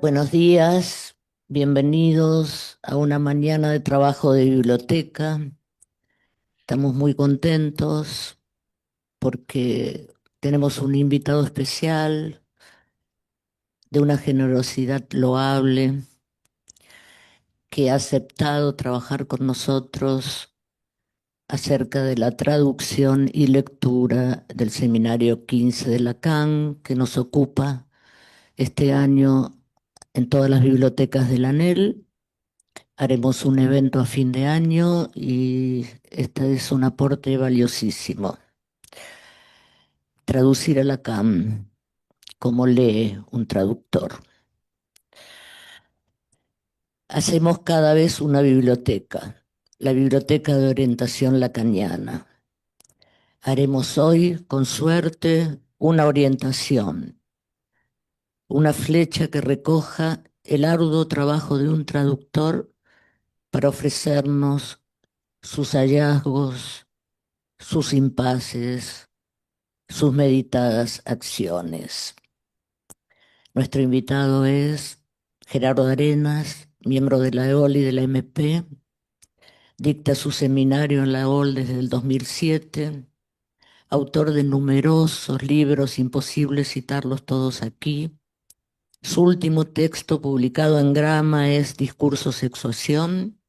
Buenos días, bienvenidos a una mañana de trabajo de biblioteca. Estamos muy contentos porque tenemos un invitado especial de una generosidad loable que ha aceptado trabajar con nosotros acerca de la traducción y lectura del seminario 15 de Lacan que nos ocupa este año en todas las bibliotecas de la ANEL. Haremos un evento a fin de año y este es un aporte valiosísimo. Traducir a Lacan como lee un traductor. Hacemos cada vez una biblioteca, la Biblioteca de Orientación Lacaniana. Haremos hoy, con suerte, una orientación, una flecha que recoja el arduo trabajo de un traductor para ofrecernos sus hallazgos, sus impases, sus meditadas acciones. Nuestro invitado es Gerardo Arenas, miembro de la EOL y de la MP, dicta su seminario en la EOL desde el 2007, autor de numerosos libros, imposible citarlos todos aquí. Su último texto publicado en Grama es Discurso Sexuación.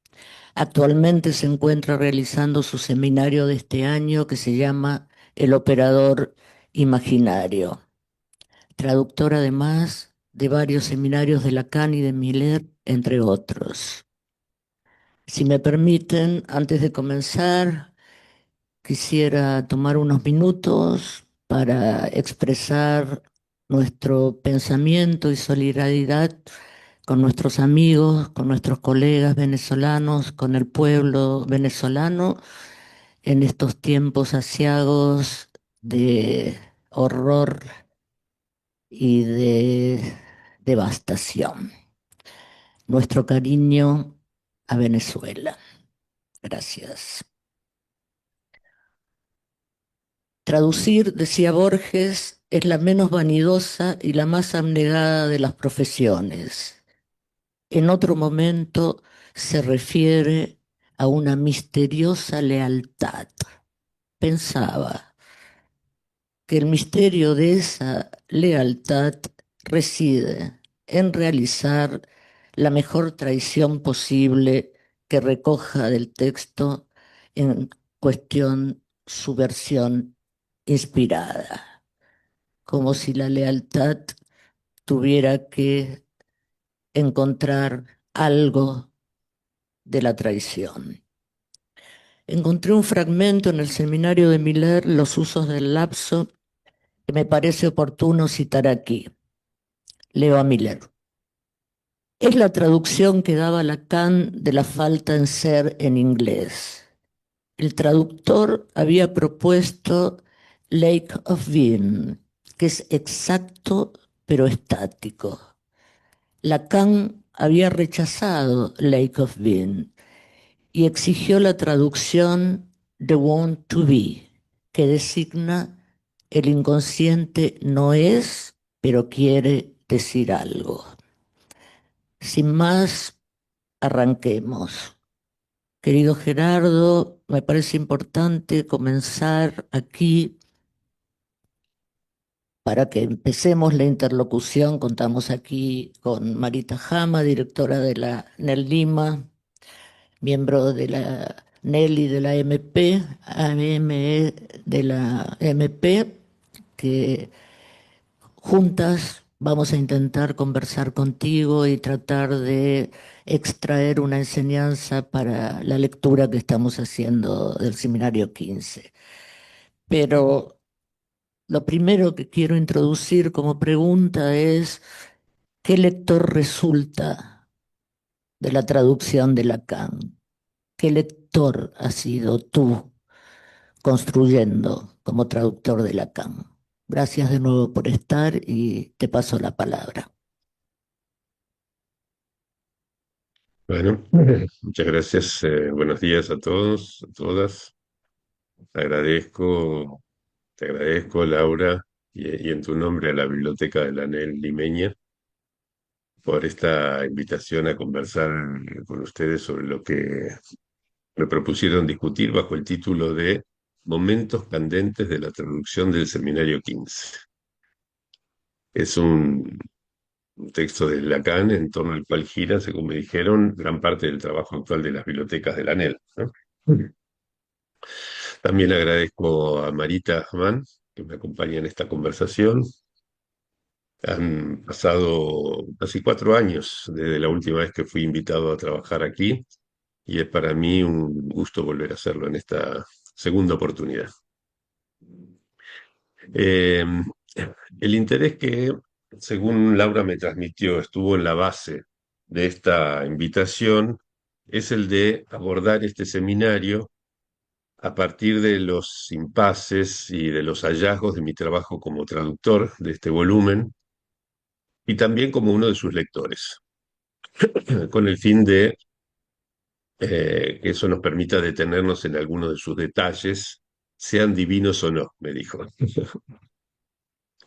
Actualmente se encuentra realizando su seminario de este año que se llama El Operador Imaginario. Traductor además de varios seminarios de Lacan y de Miller, entre otros. Si me permiten, antes de comenzar, quisiera tomar unos minutos para expresar nuestro pensamiento y solidaridad con nuestros amigos, con nuestros colegas venezolanos, con el pueblo venezolano en estos tiempos aciagos de horror y de devastación. Nuestro cariño a Venezuela. Gracias. Traducir, decía Borges, es la menos vanidosa y la más abnegada de las profesiones. En otro momento se refiere a una misteriosa lealtad. Pensaba que el misterio de esa lealtad reside en realizar la mejor traición posible que recoja del texto en cuestión su versión inspirada, como si la lealtad tuviera que encontrar algo de la traición. Encontré un fragmento en el seminario de Miller, Los usos del lapso, que me parece oportuno citar aquí. Leo a Miller. Es la traducción que daba Lacan de la falta en ser en inglés. El traductor había propuesto Lake of Being, que es exacto pero estático. Lacan había rechazado Lake of Being y exigió la traducción The Want to Be, que designa el inconsciente no es, pero quiere decir algo. Sin más, arranquemos. Querido Gerardo, me parece importante comenzar aquí para que empecemos la interlocución. Contamos aquí con Marita Jama, directora de la NEL Lima, miembro de la NEL y de la MP, AME de la MP, que juntas vamos a intentar conversar contigo y tratar de extraer una enseñanza para la lectura que estamos haciendo del seminario 15. Pero lo primero que quiero introducir como pregunta es, ¿qué lector resulta de la traducción de Lacan? ¿Qué lector has sido tú construyendo como traductor de Lacan? Gracias de nuevo por estar y te paso la palabra. Bueno, muchas gracias. Buenos días a todos, a todas. Te agradezco, te agradezco, Laura, y en tu nombre a la Biblioteca de la ANEL limeña, por esta invitación a conversar con ustedes sobre lo que me propusieron discutir bajo el título de Momentos candentes de la traducción del Seminario 15. Es un texto de Lacan en torno al cual gira, según me dijeron, gran parte del trabajo actual de las bibliotecas de la ANEL, ¿no? También agradezco a Marita Amán, que me acompaña en esta conversación. Han pasado casi 4 años desde la última vez que fui invitado a trabajar aquí y es para mí un gusto volver a hacerlo en esta segunda oportunidad. Eh, el interés que, según Laura me transmitió, estuvo en la base de esta invitación es el de abordar este seminario a partir de los impases y de los hallazgos de mi trabajo como traductor de este volumen y también como uno de sus lectores, con el fin de que eso nos permita detenernos en algunos de sus detalles, sean divinos o no, me dijo.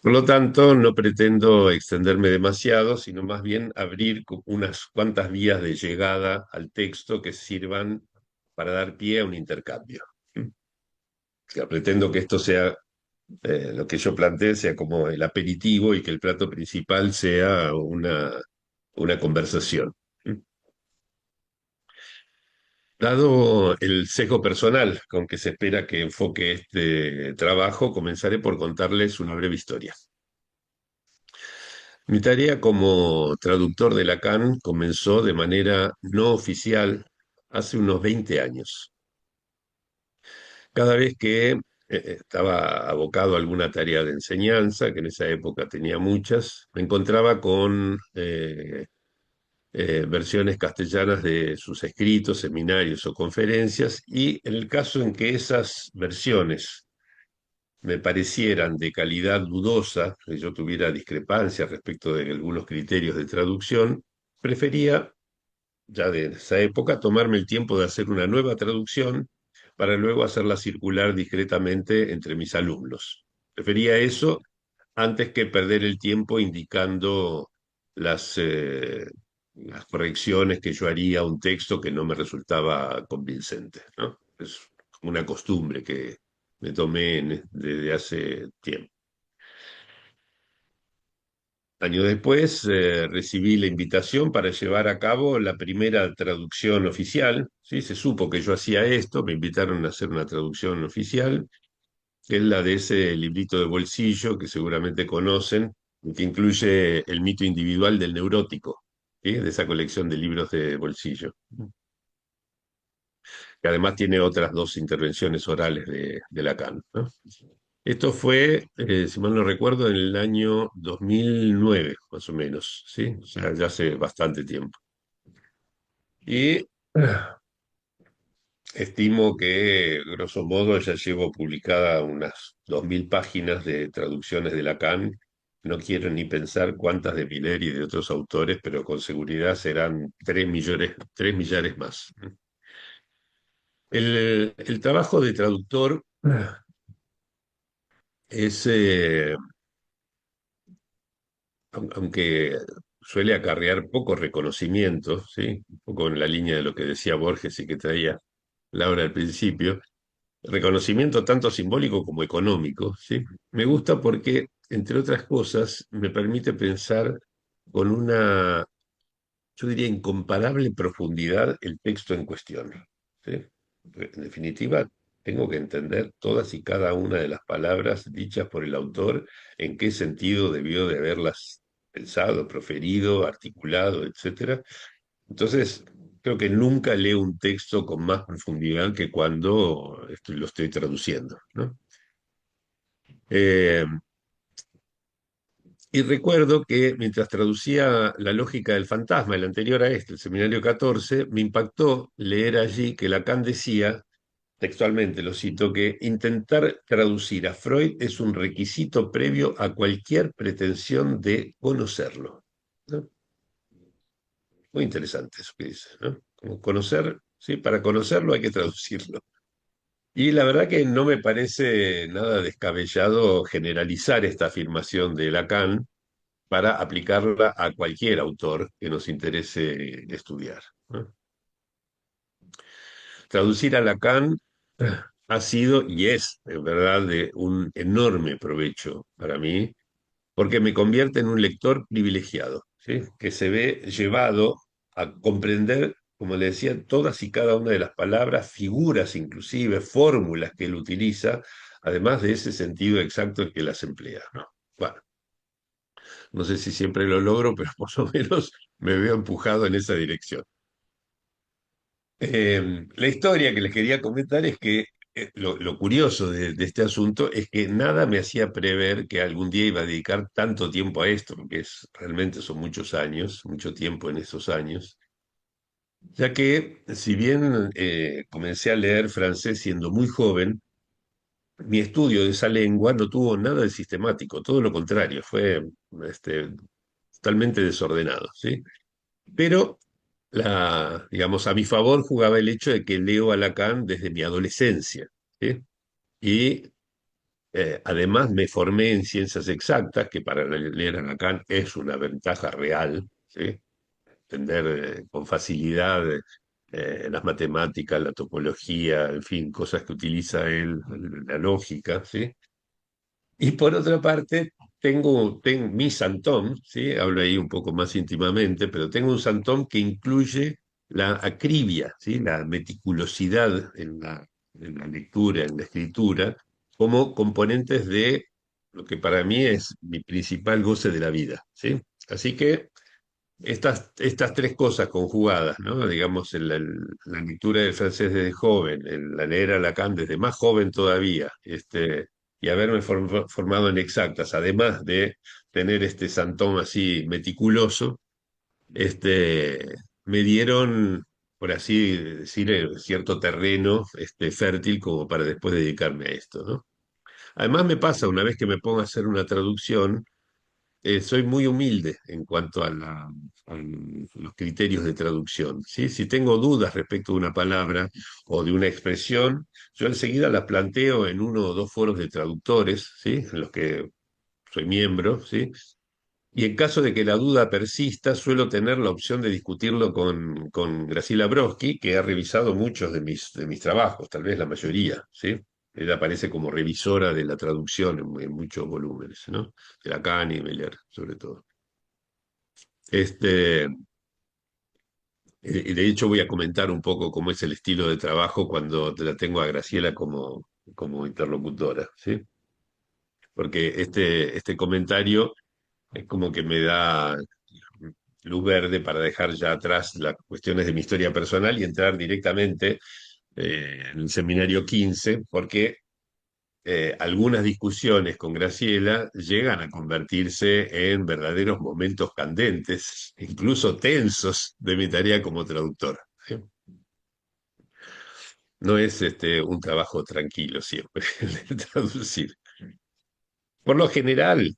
Por lo tanto, no pretendo extenderme demasiado, sino más bien abrir unas cuantas vías de llegada al texto que sirvan para dar pie a un intercambio. O sea, pretendo que esto sea, lo que yo planteé, sea como el aperitivo y que el plato principal sea una conversación. Dado el sesgo personal con que se espera que enfoque este trabajo, comenzaré por contarles una breve historia. Mi tarea como traductor de Lacan comenzó de manera no oficial hace unos 20 años. Cada vez que estaba abocado a alguna tarea de enseñanza, que en esa época tenía muchas, me encontraba con versiones castellanas de sus escritos, seminarios o conferencias, y en el caso en que esas versiones me parecieran de calidad dudosa, que yo tuviera discrepancias respecto de algunos criterios de traducción, prefería, ya de esa época, tomarme el tiempo de hacer una nueva traducción para luego hacerla circular discretamente entre mis alumnos. Prefería eso antes que perder el tiempo indicando las, eh, las correcciones que yo haría a un texto que no me resultaba convincente, ¿no? Es una costumbre que me tomé desde hace tiempo. Años después recibí la invitación para llevar a cabo la primera traducción oficial, ¿sí? Se supo que yo hacía esto, me invitaron a hacer una traducción oficial, que es la de ese librito de bolsillo que seguramente conocen, que incluye el mito individual del neurótico, ¿sí? De esa colección de libros de bolsillo, que además tiene otras dos intervenciones orales de Lacan, ¿no? Esto fue, si mal no recuerdo, en el año 2009, más o menos, ¿sí? O sea, ya hace bastante tiempo. Y estimo que, grosso modo, ya llevo publicada unas 2000 páginas de traducciones de Lacan. No quiero ni pensar cuántas de Miller y de otros autores, pero con seguridad serán 3 millones, 3 millares más. El trabajo de traductor es, aunque suele acarrear poco reconocimiento, ¿sí? Un poco en la línea de lo que decía Borges y que traía Laura al principio, reconocimiento tanto simbólico como económico, ¿sí? Me gusta porque, entre otras cosas, me permite pensar con una, yo diría, incomparable profundidad el texto en cuestión, ¿sí? En definitiva, tengo que entender todas y cada una de las palabras dichas por el autor, en qué sentido debió de haberlas pensado, proferido, articulado, etcétera. Entonces, creo que nunca leo un texto con más profundidad que cuando lo estoy traduciendo, ¿no? Eh, y recuerdo que mientras traducía La lógica del fantasma, el anterior a este, el Seminario 14, me impactó leer allí que Lacan decía, textualmente lo cito, que intentar traducir a Freud es un requisito previo a cualquier pretensión de conocerlo, ¿no? Muy interesante eso que dice, ¿no? Como conocer, sí, para conocerlo hay que traducirlo. Y la verdad que no me parece nada descabellado generalizar esta afirmación de Lacan, para aplicarla a cualquier autor que nos interese estudiar, ¿no? Traducir a Lacan ha sido y es, en verdad, de un enorme provecho para mí, porque me convierte en un lector privilegiado, ¿sí? Que se ve llevado a comprender, como le decía, todas y cada una de las palabras, figuras inclusive, fórmulas que él utiliza, además de ese sentido exacto en que las emplea, ¿no? Bueno, no sé si siempre lo logro, pero por lo menos me veo empujado en esa dirección. La historia que les quería comentar es que lo curioso de este asunto es que nada me hacía prever que algún día iba a dedicar tanto tiempo a esto, porque realmente son muchos años, mucho tiempo en esos años, ya que si bien comencé a leer francés siendo muy joven, mi estudio de esa lengua no tuvo nada de sistemático, todo lo contrario, fue este, totalmente desordenado, ¿sí? Pero digamos, a mi favor jugaba el hecho de que leo a Lacan desde mi adolescencia, ¿sí? Y además me formé en ciencias exactas, que para leer a Lacan es una ventaja real, ¿sí? Entender con facilidad las matemáticas, la topología, en fin, cosas que utiliza él, la lógica, ¿sí? Y por otra parte, tengo mi Santón, ¿sí? Hablo ahí un poco más íntimamente, pero tengo un Santón que incluye la acribia, ¿sí? La meticulosidad en la lectura, en la escritura, como componentes de lo que para mí es mi principal goce de la vida, ¿sí? Así que estas tres cosas conjugadas, ¿no? Digamos, la lectura del francés desde joven, la leer a Lacan desde más joven todavía, y haberme formado en exactas, además de tener este santón así meticuloso, me dieron, por así decir, cierto terreno fértil como para después dedicarme a esto, ¿no? Además me pasa, una vez que me pongo a hacer una traducción, soy muy humilde en cuanto a los criterios de traducción, ¿sí? Si tengo dudas respecto de una palabra o de una expresión, yo enseguida la planteo en uno o dos foros de traductores, ¿sí? En los que soy miembro, ¿sí? Y en caso de que la duda persista, suelo tener la opción de discutirlo con Graciela Brodsky, que ha revisado muchos de mis trabajos, tal vez la mayoría, ¿sí? Ella aparece como revisora de la traducción en muchos volúmenes, ¿no? De Lacan y Melier, sobre todo. Este, de hecho, voy a comentar un poco cómo es el estilo de trabajo cuando la tengo a Graciela como interlocutora, ¿sí? Porque este comentario es como que me da luz verde para dejar ya atrás las cuestiones de mi historia personal y entrar directamente en el seminario 15, porque algunas discusiones con Graciela llegan a convertirse en verdaderos momentos candentes, incluso tensos, de mi tarea como traductor, ¿sí? No es un trabajo tranquilo siempre el de traducir. Por lo general,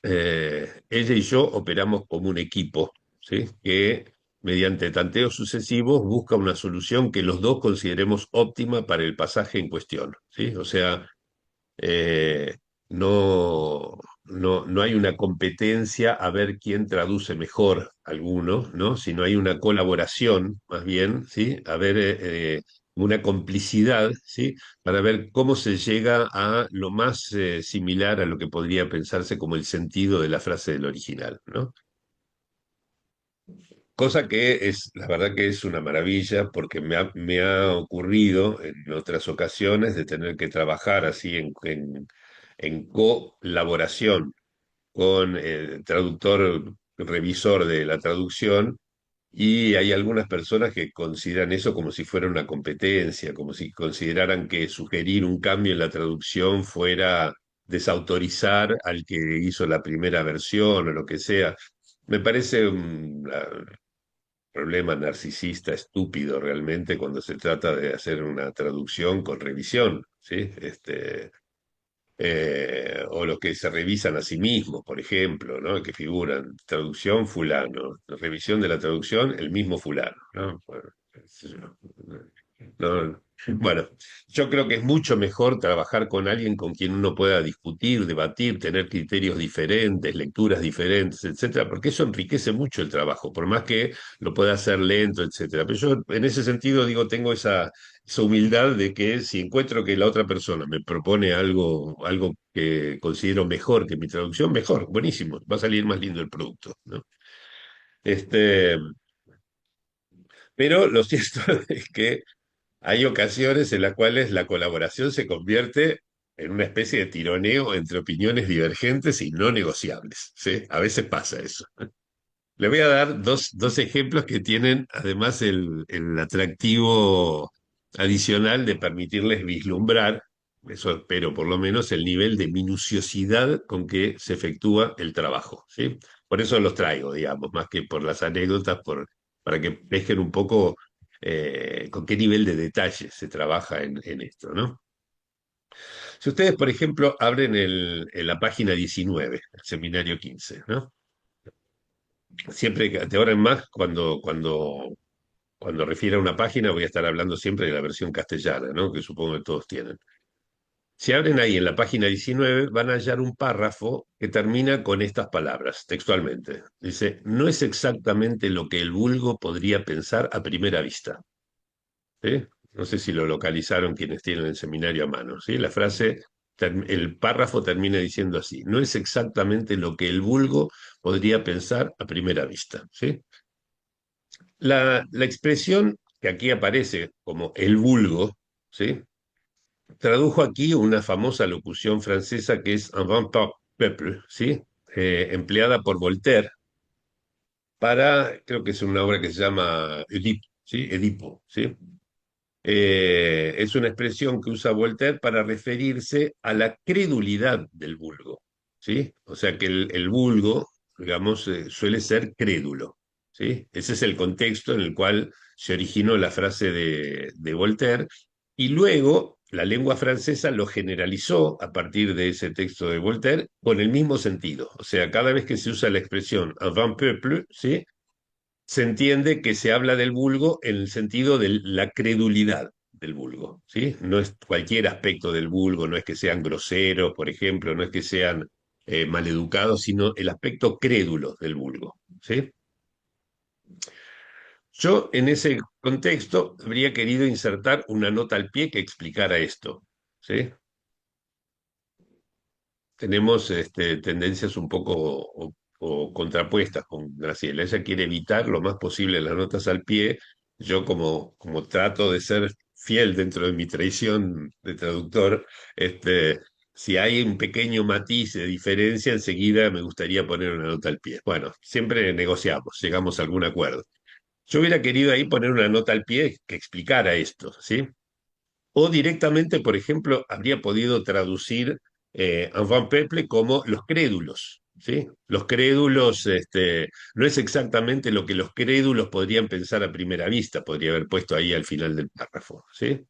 ella y yo operamos como un equipo, ¿sí? Que mediante tanteos sucesivos busca una solución que los dos consideremos óptima para el pasaje en cuestión, ¿sí? O sea, eh, no hay una competencia a ver quién traduce mejor alguno, ¿no? Sino hay una colaboración, más bien, ¿sí? A ver, una complicidad, ¿sí? Para ver cómo se llega a lo más similar a lo que podría pensarse como el sentido de la frase del original, ¿no? Cosa que es, la verdad que es una maravilla porque me ha ocurrido en otras ocasiones de tener que trabajar así en colaboración con el traductor, revisor de la traducción, y hay algunas personas que consideran eso como si fuera una competencia, como si consideraran que sugerir un cambio en la traducción fuera desautorizar al que hizo la primera versión o lo que sea. Me parece problema narcisista estúpido realmente cuando se trata de hacer una traducción con revisión, ¿sí? O los que se revisan a sí mismos, por ejemplo, ¿no? Que figuran traducción fulano, revisión de la traducción el mismo fulano, ¿no? Bueno, qué sé yo. No, Bueno, yo creo que es mucho mejor trabajar con alguien con quien uno pueda discutir, debatir, tener criterios diferentes, lecturas diferentes, etcétera, porque eso enriquece mucho el trabajo, por más que lo pueda hacer lento, etcétera. Pero yo en ese sentido digo, tengo esa humildad de que si encuentro que la otra persona me propone algo que considero mejor que mi traducción, mejor, buenísimo, va a salir más lindo el producto, ¿no? Este, pero lo cierto es que hay ocasiones en las cuales la colaboración se convierte en una especie de tironeo entre opiniones divergentes y no negociables, ¿sí? A veces pasa eso. Le voy a dar dos ejemplos que tienen además el atractivo adicional de permitirles vislumbrar, eso espero por lo menos, el nivel de minuciosidad con que se efectúa el trabajo, ¿sí? Por eso los traigo, digamos, más que por las anécdotas, para que pesquen un poco con qué nivel de detalle se trabaja en esto, ¿no? Si ustedes, por ejemplo, abren en la página 19, el seminario 15, ¿no? Siempre que de ahora en más, cuando refiere a una página, voy a estar hablando siempre de la versión castellana, ¿no? Que supongo que todos tienen. Si abren ahí en la página 19, van a hallar un párrafo que termina con estas palabras, textualmente. Dice, no es exactamente lo que el vulgo podría pensar a primera vista. ¿Sí? No sé si lo localizaron quienes tienen el seminario a mano, ¿sí? El párrafo termina diciendo así, no es exactamente lo que el vulgo podría pensar a primera vista, ¿sí? La expresión que aquí aparece como el vulgo, ¿sí? Tradujo aquí una famosa locución francesa que es un grand peuple, ¿sí? Empleada por Voltaire para, creo que es una obra que se llama Edipo, ¿sí? Edipo, ¿sí? Es una expresión que usa Voltaire para referirse a la credulidad del vulgo, ¿sí? O sea que el vulgo, digamos, suele ser crédulo, ¿sí? Ese es el contexto en el cual se originó la frase de Voltaire y luego la lengua francesa lo generalizó a partir de ese texto de Voltaire con el mismo sentido. O sea, cada vez que se usa la expresión un grand peuple, ¿sí? Se entiende que se habla del vulgo en el sentido de la credulidad del vulgo, ¿sí? No es cualquier aspecto del vulgo, no es que sean groseros, por ejemplo, no es que sean maleducados, sino el aspecto crédulo del vulgo, ¿sí? Yo en ese contexto habría querido insertar una nota al pie que explicara esto, ¿sí? Tenemos tendencias un poco o contrapuestas con Graciela. Ella quiere evitar lo más posible las notas al pie. Yo como trato de ser fiel dentro de mi tradición de traductor, si hay un pequeño matiz de diferencia, enseguida me gustaría poner una nota al pie. Bueno, siempre negociamos, llegamos a algún acuerdo. Yo hubiera querido ahí poner una nota al pie que explicara esto, ¿sí? O directamente, por ejemplo, habría podido traducir Enfant Peuple como los crédulos, ¿sí? Los crédulos, no es exactamente lo que los crédulos podrían pensar a primera vista, podría haber puesto ahí al final del párrafo, ¿sí?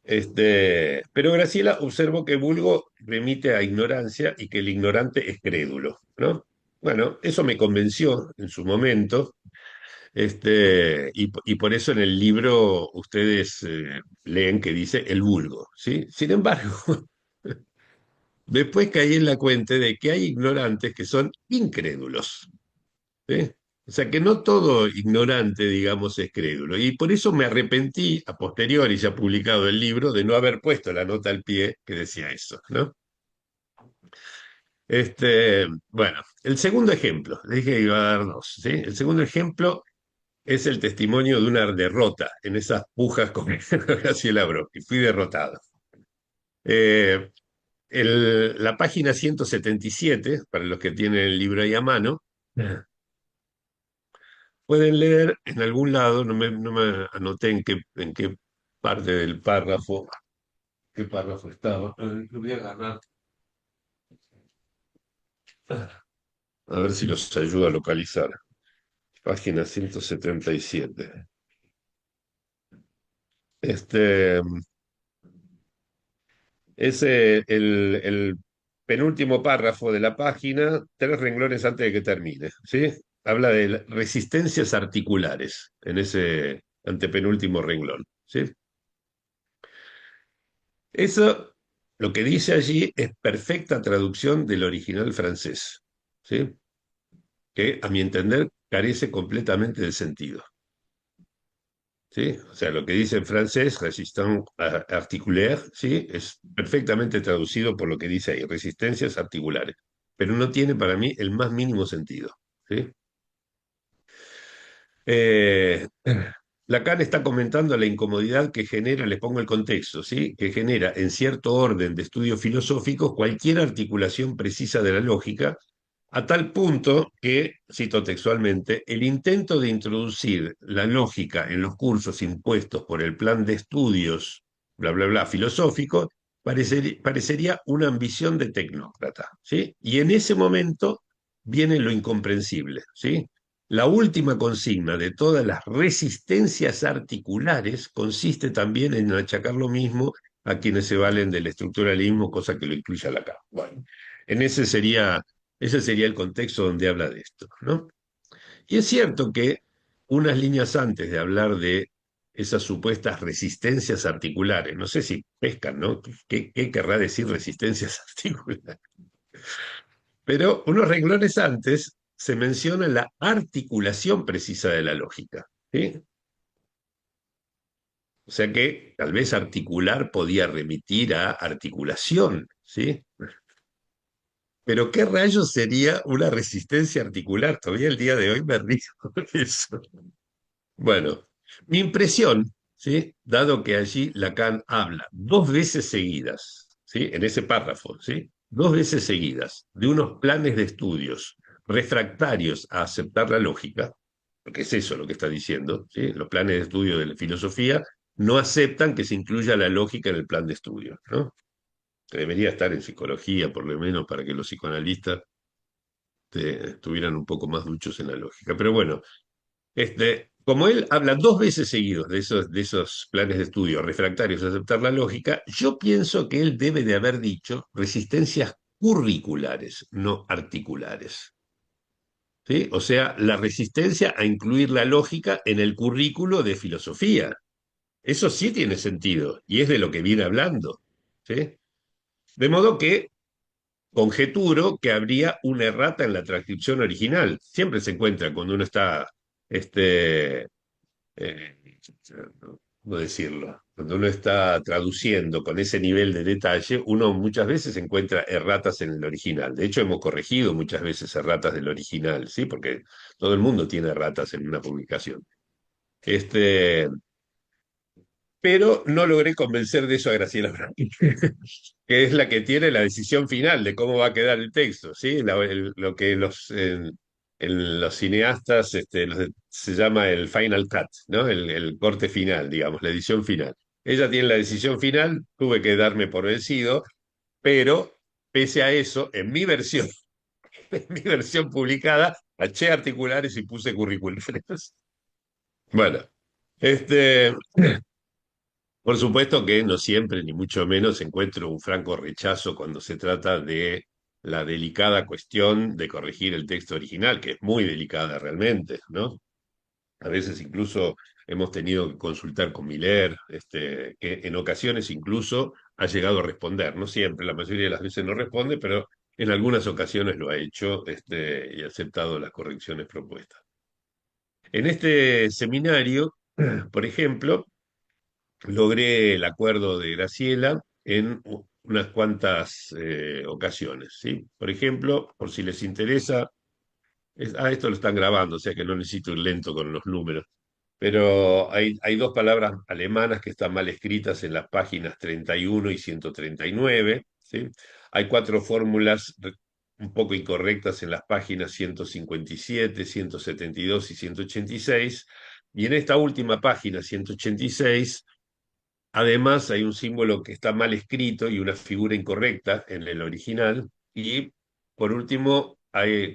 Pero Graciela observó que vulgo remite a ignorancia y que el ignorante es crédulo, ¿no? Bueno, eso me convenció en su momento. Y por eso en el libro ustedes leen que dice el vulgo, ¿sí? Sin embargo, después caí en la cuenta de que hay ignorantes que son incrédulos, ¿sí? O sea que no todo ignorante, digamos, es crédulo. Y por eso me arrepentí, a posteriori, ya publicado el libro, de no haber puesto la nota al pie que decía eso, ¿no? Bueno, el segundo ejemplo, le dije que iba a dar dos, ¿sí? El segundo ejemplo es el testimonio de una derrota en esas pujas con Graciela Brocchi. Fui derrotado. Eh, la página 177, para los que tienen el libro ahí a mano, pueden leer en algún lado, no me anoté en qué parte del párrafo, qué párrafo estaba. Lo voy a agarrar, a ver si los ayuda a localizar. Página 177. Este, Es el penúltimo párrafo de la página, 3 renglones antes de que termine, ¿sí? Habla de resistencias articulares en ese. antepenúltimo renglón, ¿sí? Eso, lo que dice allí es perfecta traducción del original francés, ¿sí? Que a mi entender carece completamente de sentido. ¿Sí? O sea, lo que dice en francés, résistance articulaire, ¿sí? Es perfectamente traducido por lo que dice ahí, resistencias articulares, pero no tiene para mí el más mínimo sentido, ¿sí? Eh, Lacan está comentando la incomodidad que genera, les pongo el contexto, ¿sí? Que genera en cierto orden de estudios filosóficos cualquier articulación precisa de la lógica, a tal punto que, cito textualmente, el intento de introducir la lógica en los cursos impuestos por el plan de estudios, bla, bla, bla, filosófico, parecería una ambición de tecnócrata, ¿sí? Y en ese momento viene lo incomprensible, ¿sí? La última consigna de todas las resistencias articulares consiste también en achacar lo mismo a quienes se valen del estructuralismo, cosa que lo incluye a Lacan. Bueno, en ese sería el contexto donde habla de esto, ¿no? Y es cierto que unas líneas antes de hablar de esas supuestas resistencias articulares, no sé si pescan, ¿no? ¿Qué querrá decir resistencias articulares? Pero unos renglones antes se menciona la articulación precisa de la lógica, ¿sí? O sea que tal vez articular podía remitir a articulación, ¿sí? Pero ¿qué rayos sería una resistencia articular? Todavía el día de hoy me río de eso. Bueno, mi impresión, ¿sí? Dado que allí Lacan habla dos veces seguidas, ¿sí? En ese párrafo, ¿sí? Dos veces seguidas de unos planes de estudios refractarios a aceptar la lógica, porque es eso lo que está diciendo, ¿sí? Los planes de estudio de la filosofía no aceptan que se incluya la lógica en el plan de estudio, ¿no? Que debería estar en psicología, por lo menos, para que los psicoanalistas estuvieran un poco más duchos en la lógica. Pero bueno, como él habla dos veces seguidos de esos planes de estudio refractarios a aceptar la lógica, yo pienso que él debe de haber dicho resistencias curriculares, no articulares. ¿Sí? O sea, la resistencia a incluir la lógica en el currículo de filosofía. Eso sí tiene sentido y es de lo que viene hablando. ¿Sí? De modo que conjeturo que habría una errata en la transcripción original. Siempre se encuentra cuando uno está este, eh, ¿cómo decirlo? Cuando uno está traduciendo con ese nivel de detalle, uno muchas veces encuentra erratas en el original. De hecho, hemos corregido muchas veces erratas del original, ¿sí? Porque todo el mundo tiene erratas en una publicación. Este, pero no logré convencer de eso a Graciela Franchi, que es la que tiene la decisión final de cómo va a quedar el texto, ¿sí? Lo que en los cineastas se llama el final cut, ¿no? El corte final, digamos, la edición final. Ella tiene la decisión final, tuve que darme por vencido, pero pese a eso, en mi versión, en mi versión publicada, taché articulares y puse curriculares. Bueno, este, por supuesto que no siempre, ni mucho menos, encuentro un franco rechazo cuando se trata de la delicada cuestión de corregir el texto original, que es muy delicada realmente, ¿no? A veces incluso hemos tenido que consultar con Miller, que en ocasiones incluso ha llegado a responder, no siempre, la mayoría de las veces no responde, pero en algunas ocasiones lo ha hecho, y ha aceptado las correcciones propuestas. En este seminario, por ejemplo, logré el acuerdo de Graciela en unas cuantas ocasiones, ¿sí? Por ejemplo, por si les interesa, esto lo están grabando, o sea que no necesito ir lento con los números, pero hay dos palabras alemanas que están mal escritas en las páginas 31 y 139, ¿sí? Hay cuatro fórmulas un poco incorrectas en las páginas 157, 172 y 186, y en esta última página, 186, además, hay un símbolo que está mal escrito y una figura incorrecta en el original. Y por último,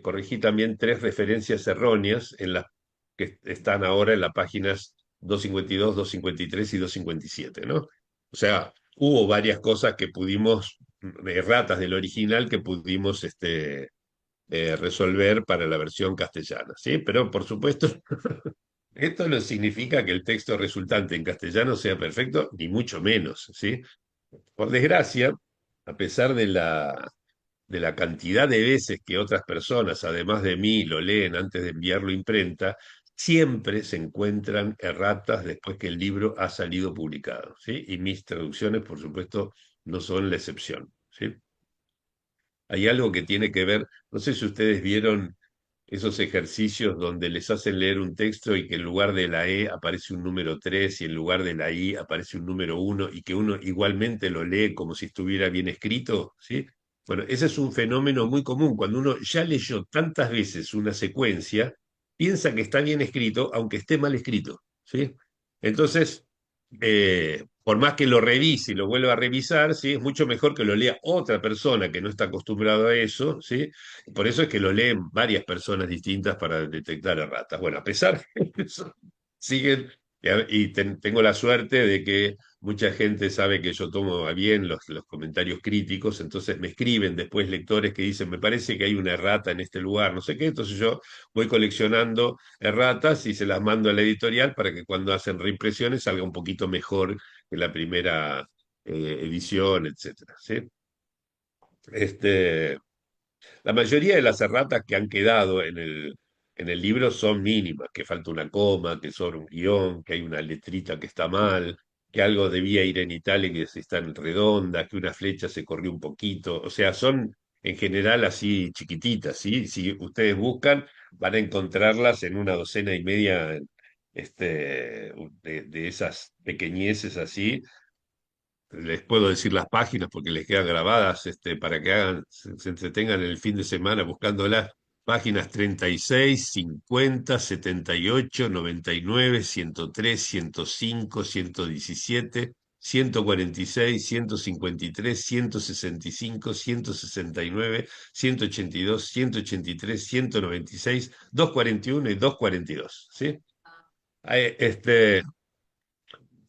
corregí también tres referencias erróneas en las que están ahora en las páginas 252, 253 y 257, ¿no? O sea, hubo varias cosas que pudimos, erratas del original, que pudimos resolver para la versión castellana, ¿sí? Pero por supuesto, Esto no significa que el texto resultante en castellano sea perfecto, ni mucho menos, ¿sí? Por desgracia, a pesar de la cantidad de veces que otras personas, además de mí, lo leen antes de enviarlo a imprenta, siempre se encuentran erratas después que el libro ha salido publicado, ¿sí? Y mis traducciones, por supuesto, no son la excepción, ¿sí? Hay algo que tiene que ver, no sé si ustedes vieron esos ejercicios donde les hacen leer un texto y que en lugar de la E aparece un número 3 y en lugar de la I aparece un número uno y que uno igualmente lo lee como si estuviera bien escrito, ¿sí? Bueno, ese es un fenómeno muy común. Cuando uno ya leyó tantas veces una secuencia, piensa que está bien escrito, aunque esté mal escrito, ¿sí? Entonces, por más que lo revise y lo vuelva a revisar, ¿sí? Es mucho mejor que lo lea otra persona que no está acostumbrado a eso, ¿sí? Por eso es que lo leen varias personas distintas para detectar erratas. Bueno, a pesar de eso, siguen, tengo la suerte de que mucha gente sabe que yo tomo a bien los comentarios críticos, entonces me escriben después lectores que dicen, me parece que hay una errata en este lugar, no sé qué, entonces yo voy coleccionando erratas y se las mando a la editorial para que cuando hacen reimpresiones salga un poquito mejor que la primera edición, etcétera, ¿sí? Este, la mayoría de las erratas que han quedado en el libro son mínimas, que falta una coma, que sobra un guión, que hay una letrita que está mal, que algo debía ir en itálico y que se está en redonda, que una flecha se corrió un poquito. O sea, son en general así chiquititas, ¿sí? Si ustedes buscan, van a encontrarlas en una docena y media de esas pequeñeces así. Les puedo decir las páginas porque les quedan grabadas para que hagan, se entretengan el fin de semana buscándolas. Páginas 36, 50, 78, 99, 103, 105, 117, 146, 153, 165, 169, 182, 183, 196, 241 y 242. ¿Sí?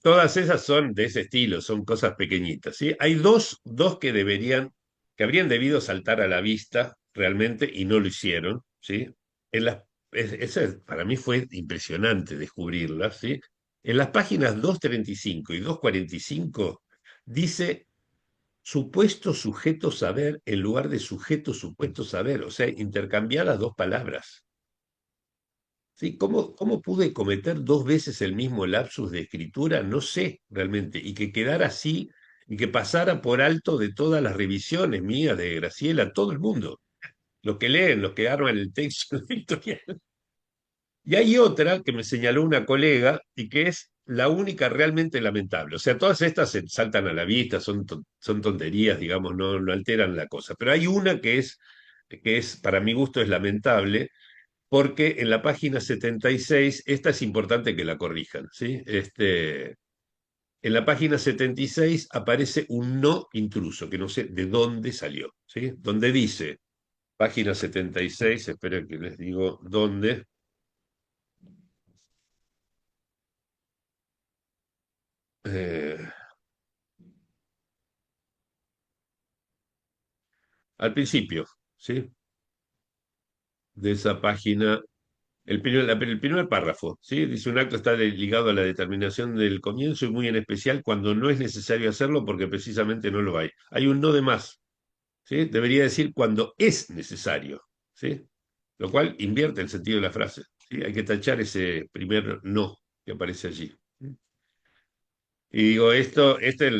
Todas esas son de ese estilo, son cosas pequeñitas, ¿sí? Hay dos que habrían debido saltar a la vista realmente y no lo hicieron, ¿sí? En las, para mí fue impresionante descubrirlas, ¿sí? En las páginas 235 y 245 dice supuesto sujeto saber en lugar de sujeto supuesto saber, o sea, intercambiar las dos palabras. ¿Sí? ¿Cómo pude cometer dos veces el mismo lapsus de escritura? No sé realmente. Y que quedara así y que pasara por alto de todas las revisiones mías, de Graciela, todo el mundo. Los que leen, los que arman el texto editorial. Y hay otra que me señaló una colega y que es la única realmente lamentable. O sea, todas estas se saltan a la vista, son tonterías, digamos, no alteran la cosa. Pero hay una que es, para mi gusto, es lamentable porque en la página 76, esta es importante que la corrijan, ¿sí? En la página 76 aparece un no intruso, que no sé de dónde salió, ¿sí? Donde dice, página 76, esperen que les digo dónde. eh, Al principio, ¿sí? De esa página, el primer párrafo, ¿sí? Dice, un acto está ligado a la determinación del comienzo y muy en especial cuando no es necesario hacerlo porque precisamente no lo hay. Hay un no de más. ¿Sí? Debería decir cuando es necesario, ¿sí? Lo cual invierte el sentido de la frase, ¿sí? Hay que tachar ese primer no que aparece allí. Y digo,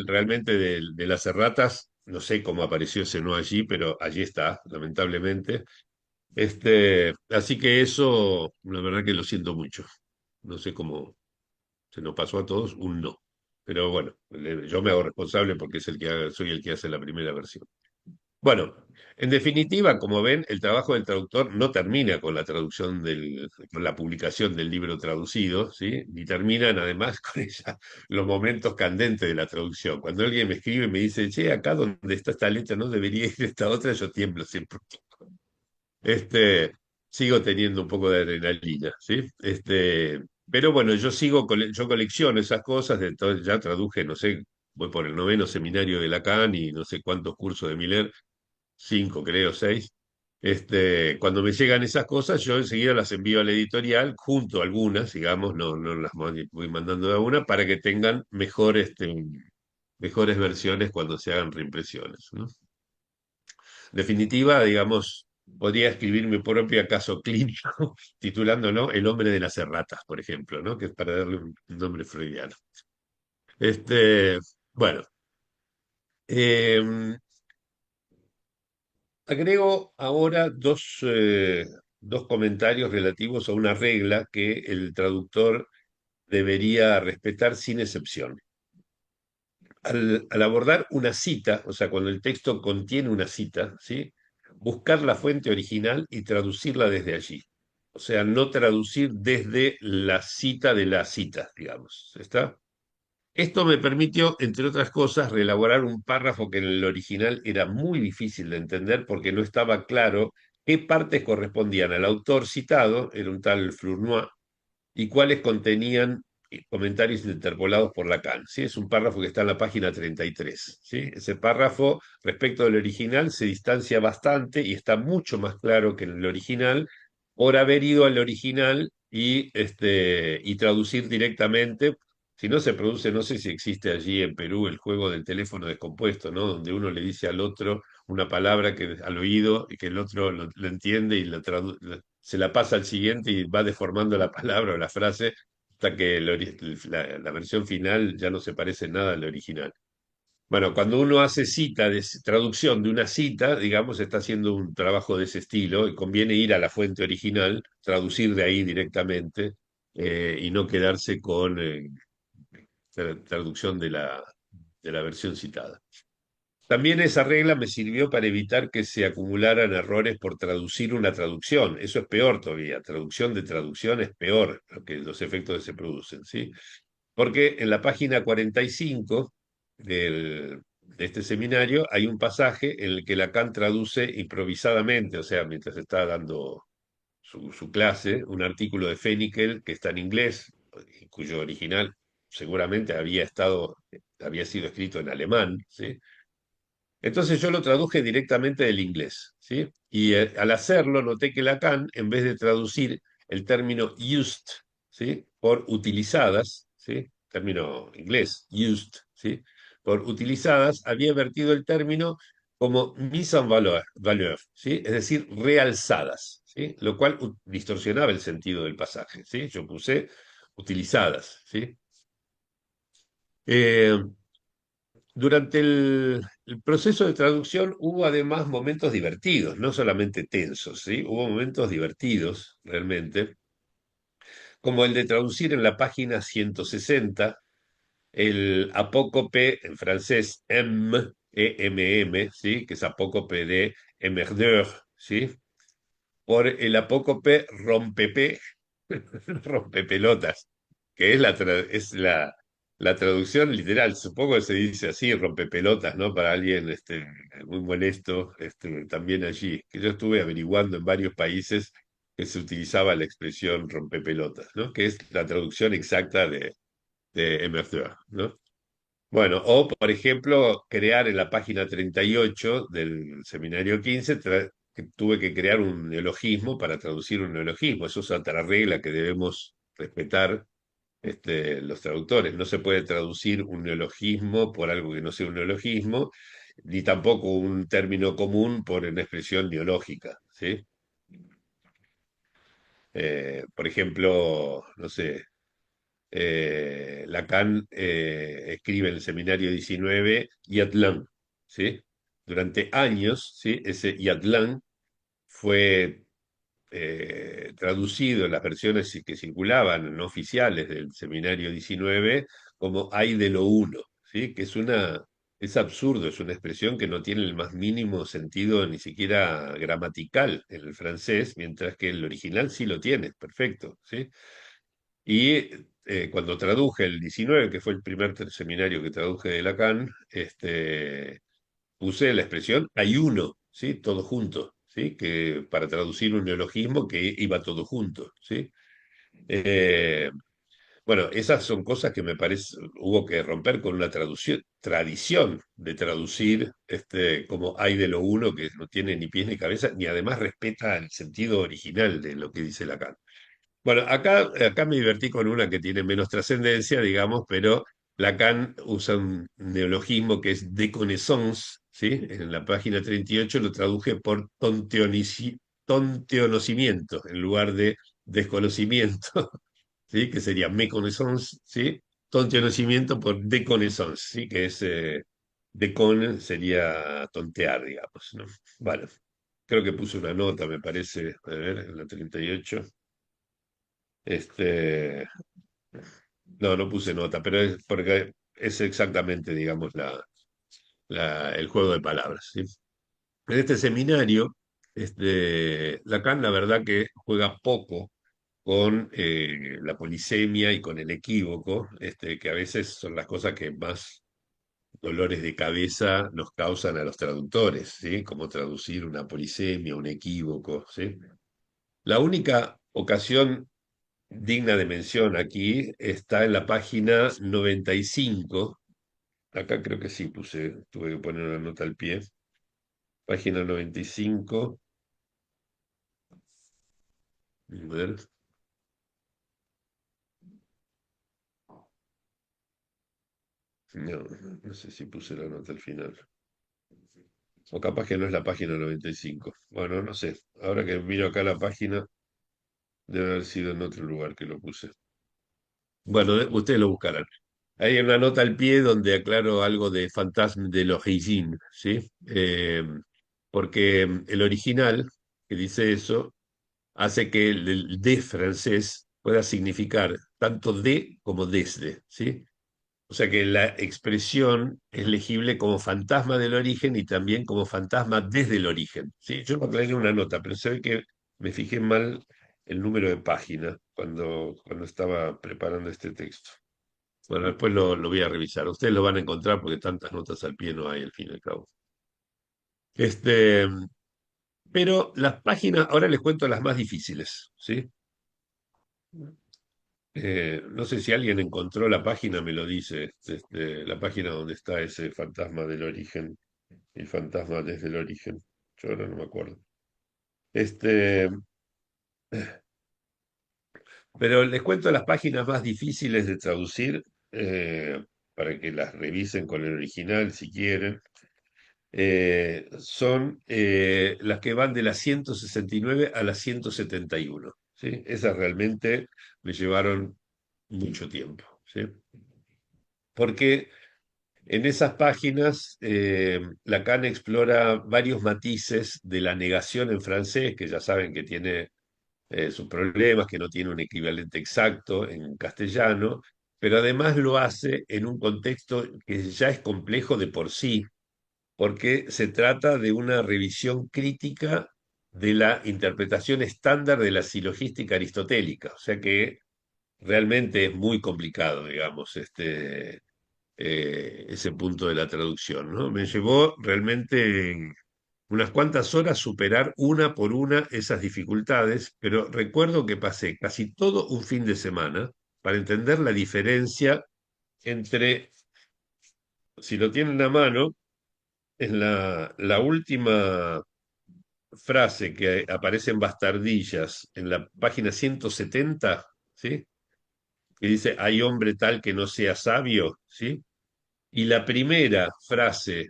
realmente de las erratas, no sé cómo apareció ese no allí, pero allí está, lamentablemente. Así que eso, la verdad que lo siento mucho. No sé cómo se nos pasó a todos un no. Pero bueno, yo me hago responsable porque soy el que hace la primera versión. Bueno, en definitiva, como ven, el trabajo del traductor no termina con la con la publicación del libro traducido, ¿sí? Ni terminan además con los momentos candentes de la traducción. Cuando alguien me escribe y me dice, che, acá donde está esta letra no debería ir esta otra, yo tiemblo siempre. Este, Sigo teniendo un poco de adrenalina, ¿sí? Pero bueno, yo colecciono esas cosas, ya traduje, no sé, voy por el noveno seminario de Lacan y no sé cuántos cursos de Miller, cinco creo, seis. Cuando me llegan esas cosas, yo enseguida las envío a la editorial, junto a algunas, digamos, no las voy mandando de a una, para que tengan mejores versiones cuando se hagan reimpresiones, ¿no? En definitiva, digamos, podría escribir mi propio caso clínico, titulándolo El hombre de las erratas, por ejemplo, ¿no? Que es para darle un nombre freudiano. Este, bueno, eh, agrego ahora dos comentarios relativos a una regla que el traductor debería respetar sin excepción. Al abordar una cita, o sea, cuando el texto contiene una cita, ¿sí? Buscar la fuente original y traducirla desde allí. O sea, no traducir desde la cita de la cita, digamos. ¿Está? Esto me permitió, entre otras cosas, reelaborar un párrafo que en el original era muy difícil de entender porque no estaba claro qué partes correspondían al autor citado, era un tal Flournoy, y cuáles contenían comentarios interpolados por Lacan. ¿Sí? Es un párrafo que está en la página 33. ¿Sí? Ese párrafo, respecto del original, se distancia bastante y está mucho más claro que en el original por haber ido al original y traducir directamente. Si no se produce, no sé si existe allí en Perú el juego del teléfono descompuesto, ¿no? Donde uno le dice al otro una palabra que al oído y que el otro lo entiende y se la pasa al siguiente y va deformando la palabra o la frase hasta que la versión final ya no se parece en nada al original. Bueno, cuando uno hace cita, traducción de una cita, digamos, está haciendo un trabajo de ese estilo y conviene ir a la fuente original, traducir de ahí directamente y no quedarse con traducción de la versión citada. También esa regla me sirvió para evitar que se acumularan errores por traducir una traducción. Eso es peor todavía. Traducción de traducción es peor que los efectos que se producen, ¿sí? Porque en la página 45 de este seminario hay un pasaje en el que Lacan traduce improvisadamente, o sea, mientras está dando su clase, un artículo de Fenikel que está en inglés, cuyo original seguramente había sido escrito en alemán, ¿sí? Entonces yo lo traduje directamente del inglés, ¿sí? Y al hacerlo noté que Lacan, en vez de traducir el término used, ¿sí? Por utilizadas, ¿sí? Término inglés, used, ¿sí? Por utilizadas, había vertido el término como mise en valeur, ¿sí? Es decir, realzadas, ¿sí? Lo cual distorsionaba el sentido del pasaje, ¿sí? Yo puse utilizadas, ¿sí? Eh, Durante el proceso de traducción hubo además momentos divertidos, no solamente tensos, ¿sí? Hubo momentos divertidos, realmente, como el de traducir en la página 160 el apócope en francés M, ¿sí? Que es apócope de emmerdeur, ¿sí? Por el apócope rompepelotas, que es la traducción literal, supongo que se dice así, rompepelotas, ¿no? Para alguien muy molesto, también allí, que yo estuve averiguando en varios países que se utilizaba la expresión rompepelotas, ¿no? Que es la traducción exacta de MFDA, ¿no? Bueno, o por ejemplo, crear en la página 38 del seminario 15, que tuve que crear un neologismo para traducir un neologismo. Eso es otra regla que debemos respetar los traductores. No se puede traducir un neologismo por algo que no sea un neologismo, ni tampoco un término común por una expresión neológica, ¿sí? Por ejemplo, no sé, Lacan escribe en el seminario 19 Yatlán, ¿sí? Durante años, ¿sí? Ese Yatlán fue traducido en las versiones que circulaban no oficiales del seminario 19 como hay de lo uno, ¿sí? Que es absurdo, es una expresión que no tiene el más mínimo sentido ni siquiera gramatical en el francés, mientras que el original sí lo tiene, perfecto, ¿sí? Y cuando traduje el 19, que fue el primer seminario que traduje de Lacan, puse la expresión ayuno, ¿sí? Todo junto, ¿sí? Que para traducir un neologismo que iba todo junto, ¿sí? Eh, Bueno, esas son cosas que me parece hubo que romper con una tradición de traducir como hay de lo uno que no tiene ni pies ni cabeza, ni además respeta el sentido original de lo que dice Lacan. Bueno, acá me divertí con una que tiene menos trascendencia, digamos, pero Lacan usa un neologismo que es déconnaissance, ¿sí? En la página 38 lo traduje por tonteonocimiento en lugar de desconocimiento, ¿sí? Que sería méconnaissance, ¿sí? Tonteonocimiento por déconnaissance, ¿sí? Que es décon sería tontear, digamos, ¿no? Bueno, creo que puse una nota, me parece, a ver, en la 38. Este, no, no puse nota, pero es porque es exactamente, digamos, el juego de palabras, ¿sí? En este seminario, Lacan, la verdad que juega poco con la polisemia y con el equívoco, que a veces son las cosas que más dolores de cabeza nos causan a los traductores, ¿sí? Como traducir una polisemia, un equívoco, ¿sí? La única ocasión digna de mención aquí está en la página 95. Acá creo que sí puse, tuve que poner una nota al pie. Página 95. A ver, no, no sé si puse la nota al final. O capaz que no es la página 95. Bueno, no sé. Ahora que miro acá la página, debe haber sido en otro lugar que lo puse. Bueno, ustedes lo buscarán. Hay una nota al pie donde aclaro algo de Fantasme de l'Origine, ¿sí? Porque el original, que dice eso, hace que el de francés pueda significar tanto de como desde, ¿sí? O sea que la expresión es legible como fantasma del origen y también como fantasma desde el origen, ¿sí? Yo no aclaré una nota, pero se ve que me fijé mal el número de página cuando estaba preparando este texto. Bueno, después lo voy a revisar. Ustedes lo van a encontrar porque tantas notas al pie no hay, al fin y al cabo. Este, pero las páginas, ahora les cuento las más difíciles, ¿sí? No sé si alguien encontró la página, me lo dice, la página donde está ese fantasma del origen, el fantasma desde el origen. Yo ahora no me acuerdo. Este, pero les cuento las páginas más difíciles de traducir para que las revisen con el original si quieren. Son las que van de la 169 a la 171, ¿sí? Esas realmente me llevaron mucho tiempo, ¿sí? Porque en esas páginas Lacan explora varios matices de la negación en francés, que ya saben que tiene sus problemas, que no tiene un equivalente exacto en castellano, pero además lo hace en un contexto que ya es complejo de por sí, porque se trata de una revisión crítica de la interpretación estándar de la silogística aristotélica, o sea que realmente es muy complicado, digamos, ese punto de la traducción, ¿no? Me llevó realmente unas cuantas horas superar una por una esas dificultades, pero recuerdo que pasé casi todo un fin de semana para entender la diferencia entre, si lo tienen a mano, en la última frase que aparece en bastardillas en la página 170, ¿sí? Que dice, hay hombre tal que no sea sabio, ¿sí? Y la primera frase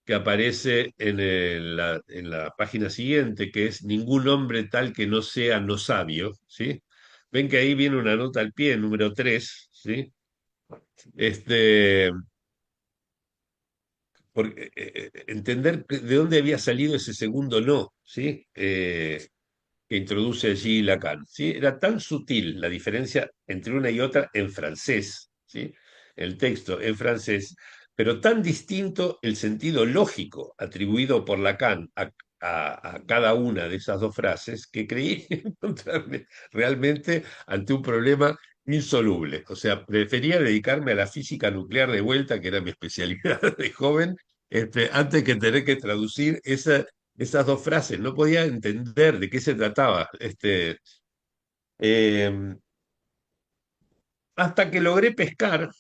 que aparece en la página siguiente, que es ningún hombre tal que no sea no sabio, ¿sí? Ven que ahí viene una nota al pie, número 3, ¿sí? Este, entender de dónde había salido ese segundo no, ¿sí? Que introduce allí Lacan, ¿sí? Era tan sutil la diferencia entre una y otra en francés, ¿sí? El texto en francés, pero tan distinto el sentido lógico atribuido por Lacan a cada una de esas dos frases que creí encontrarme realmente ante un problema insoluble. O sea, prefería dedicarme a la física nuclear de vuelta, que era mi especialidad de joven, antes que tener que traducir esas dos frases. No podía entender de qué se trataba. Eh, hasta que logré pescar,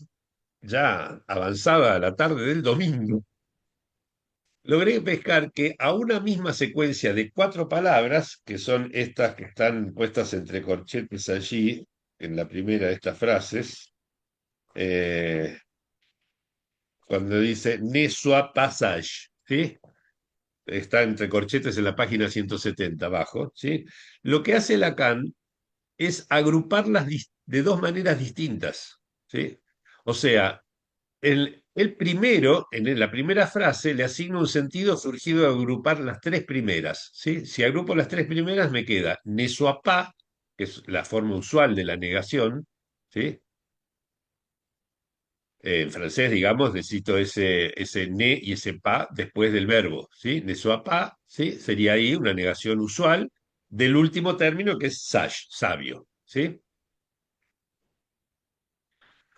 ya avanzada la tarde del domingo, logré pescar que a una misma secuencia de cuatro palabras, que son estas que están puestas entre corchetes allí, en la primera de estas frases, eh, cuando dice ne soit passage, ¿sí? Está entre corchetes en la página 170 abajo, ¿sí? Lo que hace Lacan es agruparlas de dos maneras distintas, ¿sí? O sea, el primero, en la primera frase, le asigna un sentido surgido de agrupar las tres primeras, ¿sí? Si agrupo las tres primeras, me queda ne soit pas, que es la forma usual de la negación, ¿sí? En francés, digamos, necesito ese ne y ese pas después del verbo, ¿sí? Ne soit pas, ¿sí? Sería ahí una negación usual del último término que es sage, sabio, ¿sí?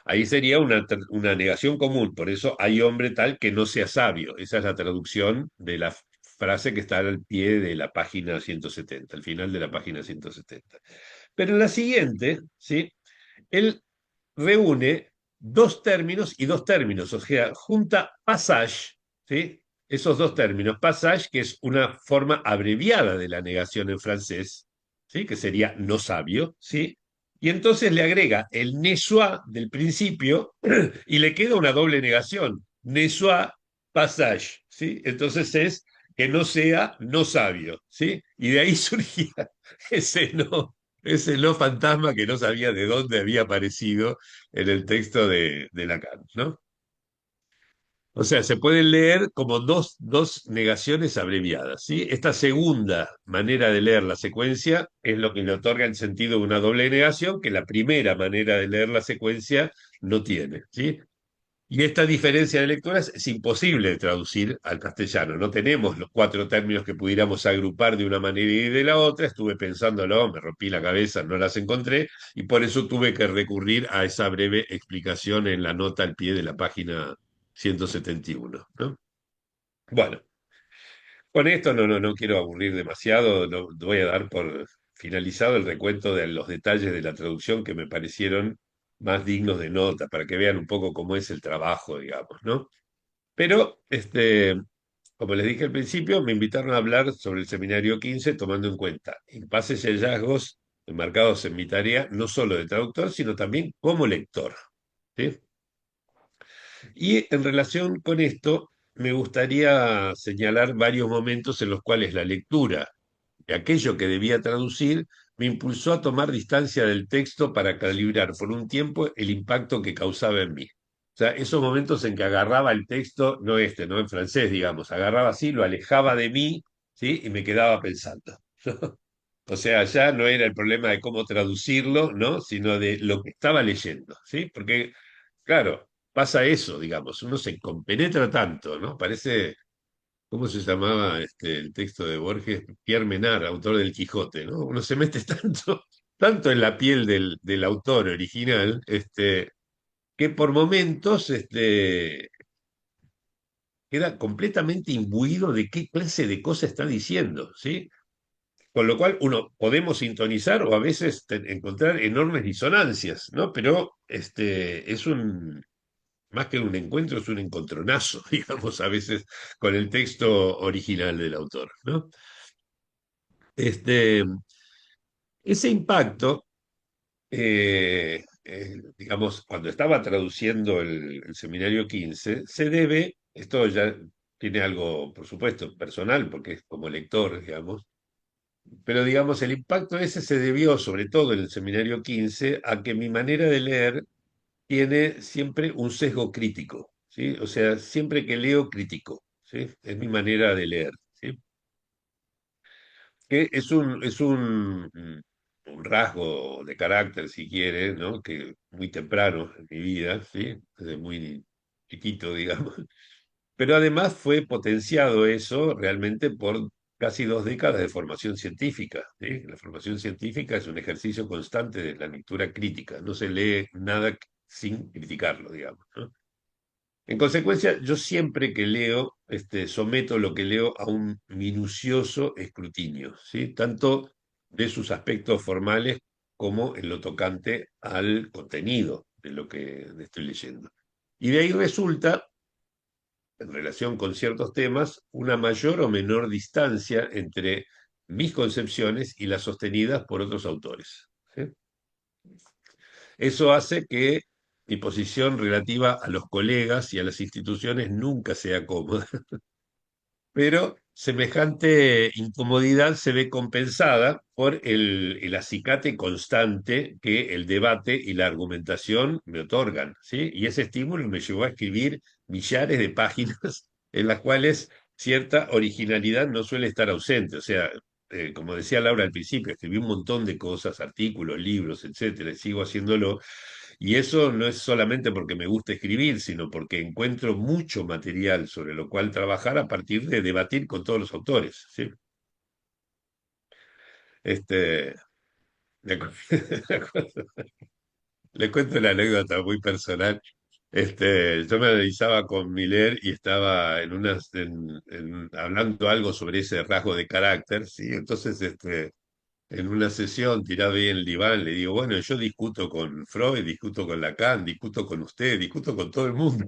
Ahí sería una negación común, por eso hay hombre tal que no sea sabio. Esa es la traducción de la frase que está al pie de la página 170, al final de la página 170. Pero en la siguiente, ¿sí? Él reúne dos términos y dos términos, o sea, junta passage, ¿sí? Esos dos términos, passage, que es una forma abreviada de la negación en francés, ¿sí? Que sería no sabio, ¿sí? Y entonces le agrega el ne soit del principio y le queda una doble negación, ne soit passage, ¿sí? Entonces es que no sea no sabio, ¿sí? Y de ahí surgía ese no, ese no fantasma que no sabía de dónde había aparecido en el texto de Lacan, ¿no? O sea, se pueden leer como dos negaciones abreviadas, ¿sí? Esta segunda manera de leer la secuencia es lo que le otorga el sentido de una doble negación que la primera manera de leer la secuencia no tiene, ¿sí? Y esta diferencia de lecturas es imposible de traducir al castellano. No tenemos los cuatro términos que pudiéramos agrupar de una manera y de la otra. Estuve pensándolo, me rompí la cabeza, no las encontré, y por eso tuve que recurrir a esa breve explicación en la nota al pie de la página 171, ¿no? Bueno, con esto no quiero aburrir demasiado, voy a dar por finalizado el recuento de los detalles de la traducción que me parecieron más dignos de nota, para que vean un poco cómo es el trabajo, digamos, ¿no? Pero, como les dije al principio, me invitaron a hablar sobre el seminario 15, tomando en cuenta impases y hallazgos enmarcados en mi tarea, no solo de traductor, sino también como lector, ¿sí? Y en relación con esto, me gustaría señalar varios momentos en los cuales la lectura de aquello que debía traducir me impulsó a tomar distancia del texto para calibrar por un tiempo el impacto que causaba en mí. O sea, esos momentos en que agarraba el texto, no en francés, digamos, agarraba así, lo alejaba de mí, ¿sí? Y me quedaba pensando. O sea, ya no era el problema de cómo traducirlo, ¿no? Sino de lo que estaba leyendo, ¿sí? Porque, claro, pasa eso, digamos, uno se compenetra tanto, ¿no? Parece, ¿cómo se llamaba el texto de Borges? Pierre Menard, autor del Quijote, ¿no? Uno se mete tanto en la piel del autor original, que por momentos queda completamente imbuido de qué clase de cosa está diciendo, ¿sí? Con lo cual uno podemos sintonizar o a veces encontrar enormes disonancias, ¿no? Pero más que un encuentro, es un encontronazo, digamos, a veces con el texto original del autor, ¿no? Este, ese impacto, digamos, cuando estaba traduciendo el Seminario 15, se debe, esto ya tiene algo, por supuesto, personal, porque es como lector, digamos, pero digamos, el impacto ese se debió, sobre todo en el Seminario 15, a que mi manera de leer tiene siempre un sesgo crítico, ¿sí? O sea, siempre que leo, critico, ¿sí? Es mi manera de leer, ¿sí? Que un rasgo de carácter, si quiere, ¿no? Que muy temprano en mi vida, ¿sí? Desde muy chiquito, digamos. Pero además fue potenciado eso realmente por casi 2 décadas de formación científica, ¿sí? La formación científica es un ejercicio constante de la lectura crítica, no se lee nada sin criticarlo, digamos, ¿no? En consecuencia, yo siempre que leo, someto lo que leo a un minucioso escrutinio, ¿sí? Tanto de sus aspectos formales como en lo tocante al contenido de lo que estoy leyendo. Y de ahí resulta, en relación con ciertos temas, una mayor o menor distancia entre mis concepciones y las sostenidas por otros autores. ¿Sí? Eso hace que mi posición relativa a los colegas y a las instituciones nunca sea cómoda, pero semejante incomodidad se ve compensada por el acicate constante que el debate y la argumentación me otorgan, ¿sí? Y ese estímulo me llevó a escribir millares de páginas en las cuales cierta originalidad no suele estar ausente. O sea, como decía Laura al principio, escribí un montón de cosas, artículos, libros, etcétera, y sigo haciéndolo, y eso no es solamente porque me gusta escribir, sino porque encuentro mucho material sobre lo cual trabajar a partir de debatir con todos los autores, ¿sí? Este, le, cu- le cuento le cuento una anécdota muy personal. Yo me analizaba con Miller y estaba hablando algo sobre ese rasgo de carácter, ¿sí? Entonces, en una sesión tirado ahí en el diván, le digo, bueno, yo discuto con Freud, discuto con Lacan, discuto con usted, discuto con todo el mundo.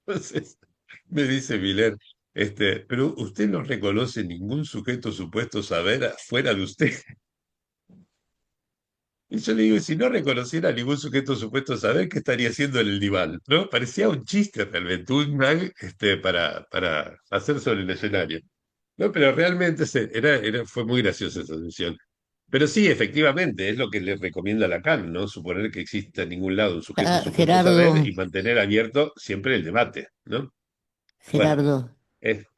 Entonces, me dice Miller, pero usted no reconoce ningún sujeto supuesto saber fuera de usted. Y yo le digo, si no reconociera ningún sujeto supuesto saber, ¿qué estaría haciendo en el diván? ¿No? Parecía un chiste realmente, un gag para hacer sobre el escenario. No, pero realmente fue muy graciosa esa sesión. Pero sí, efectivamente, es lo que le recomienda Lacan, ¿no? Suponer que exista en ningún lado un sujeto supuesto saber Gerardo, y mantener abierto siempre el debate, ¿no? Bueno, Gerardo,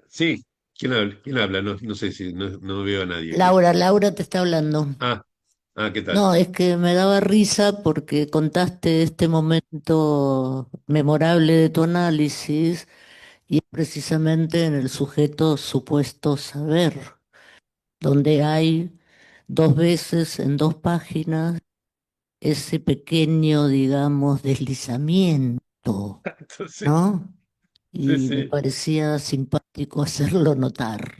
sí, ¿quién habla? No, no sé si no veo a nadie aquí. Laura te está hablando. Ah, ¿qué tal? No, es que me daba risa porque contaste este momento memorable de tu análisis y es precisamente en el sujeto supuesto saber, donde hay dos veces en dos páginas ese pequeño, digamos, deslizamiento, Entonces, ¿no? sí, Y me sí, parecía simpático hacerlo notar.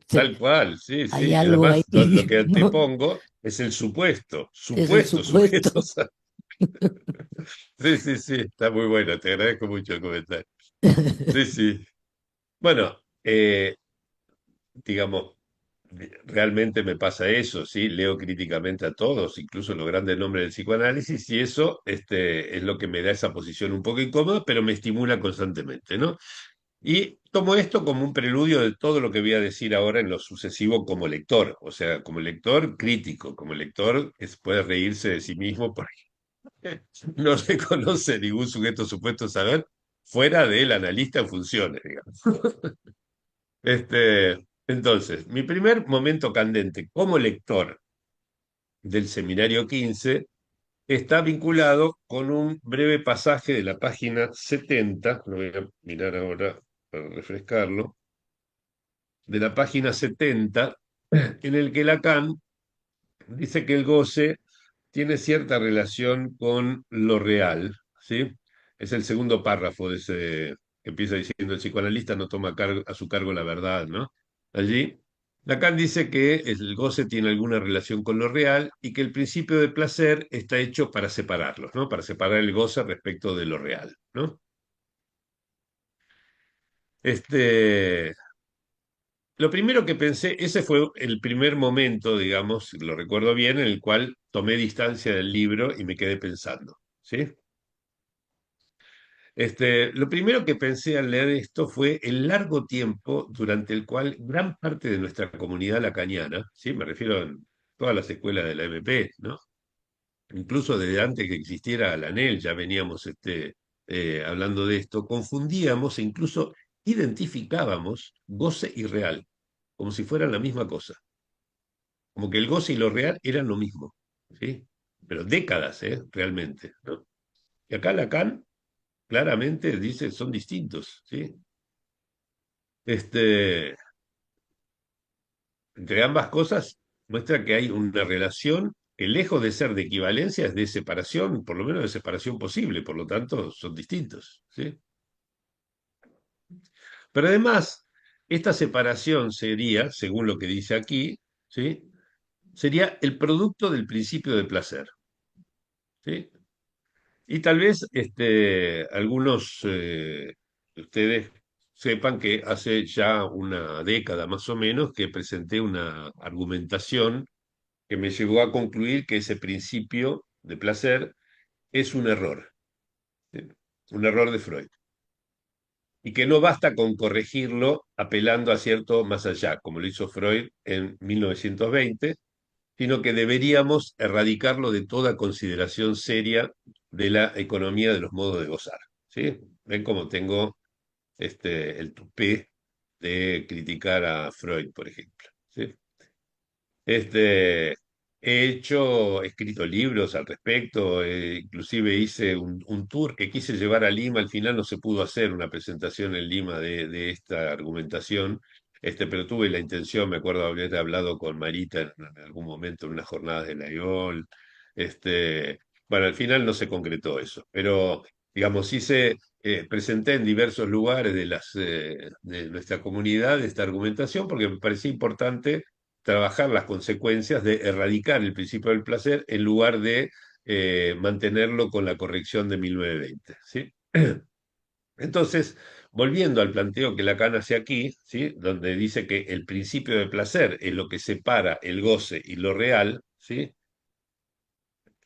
tal cual, sí, Hay sí. Y algo ahí, además lo que ¿no? antepongo es el supuesto, Es el supuesto sujeto. supuesto. Sí, sí, sí, está muy bueno, te agradezco mucho el comentario. Sí, sí. Bueno, digamos, realmente me pasa eso, ¿sí? Leo críticamente a todos, incluso los grandes nombres del psicoanálisis, y eso es lo que me da esa posición un poco incómoda, pero me estimula constantemente, ¿no? Y tomo esto como un preludio de todo lo que voy a decir ahora en lo sucesivo como lector, o sea, como lector crítico, como lector que puede reírse de sí mismo porque no reconoce ningún sujeto supuesto saber fuera del analista en funciones, digamos. Entonces, mi primer momento candente como lector del seminario 15 está vinculado con un breve pasaje de la página 70, lo voy a mirar ahora para refrescarlo, de la página 70, en el que Lacan dice que el goce tiene cierta relación con lo real, ¿sí? Es el segundo párrafo de ese que empieza diciendo el psicoanalista no toma a su cargo la verdad, ¿no? Allí, Lacan dice que el goce tiene alguna relación con lo real y que el principio de placer está hecho para separarlos, ¿no? Para separar el goce respecto de lo real, ¿no? Este, lo primero que pensé, ese fue el primer momento, digamos, lo recuerdo bien, en el cual tomé distancia del libro y me quedé pensando, ¿sí? Lo primero que pensé al leer esto fue el largo tiempo durante el cual gran parte de nuestra comunidad lacaniana, ¿sí? Me refiero a todas las escuelas de la MP, ¿no? Incluso desde antes que existiera la ANEL ya veníamos hablando de esto, confundíamos e incluso identificábamos goce y real, como si fueran la misma cosa, como que el goce y lo real eran lo mismo, ¿sí? Pero décadas, realmente, ¿no? Y acá Lacan claramente dice son distintos, ¿sí? Este, entre ambas cosas muestra que hay una relación que lejos de ser de equivalencia es de separación, por lo menos de separación posible, por lo tanto son distintos, ¿sí? Pero además, esta separación sería, según lo que dice aquí, ¿sí? sería el producto del principio de placer. ¿Sí? Y tal vez algunos de ustedes sepan que hace ya una década más o menos que presenté una argumentación que me llevó a concluir que ese principio de placer es ¿sí? Un error de Freud, y que no basta con corregirlo apelando a cierto más allá, como lo hizo Freud en 1920, sino que deberíamos erradicarlo de toda consideración seria de la economía de los modos de gozar. ¿Sí? Ven cómo tengo el tupé de criticar a Freud, por ejemplo. ¿Sí? Este, he escrito libros al respecto, inclusive hice un tour que quise llevar a Lima, al final no se pudo hacer una presentación en Lima de esta argumentación, pero tuve la intención, me acuerdo haber hablado con Marita en algún momento en unas jornadas de la IOL, bueno, al final no se concretó eso, pero digamos, presenté en diversos lugares de nuestra comunidad esta argumentación porque me parecía importante trabajar las consecuencias de erradicar el principio del placer en lugar de mantenerlo con la corrección de 1920. ¿Sí? Entonces, volviendo al planteo que Lacan hace aquí, ¿sí? Donde dice que el principio de placer es lo que separa el goce y lo real, ¿sí?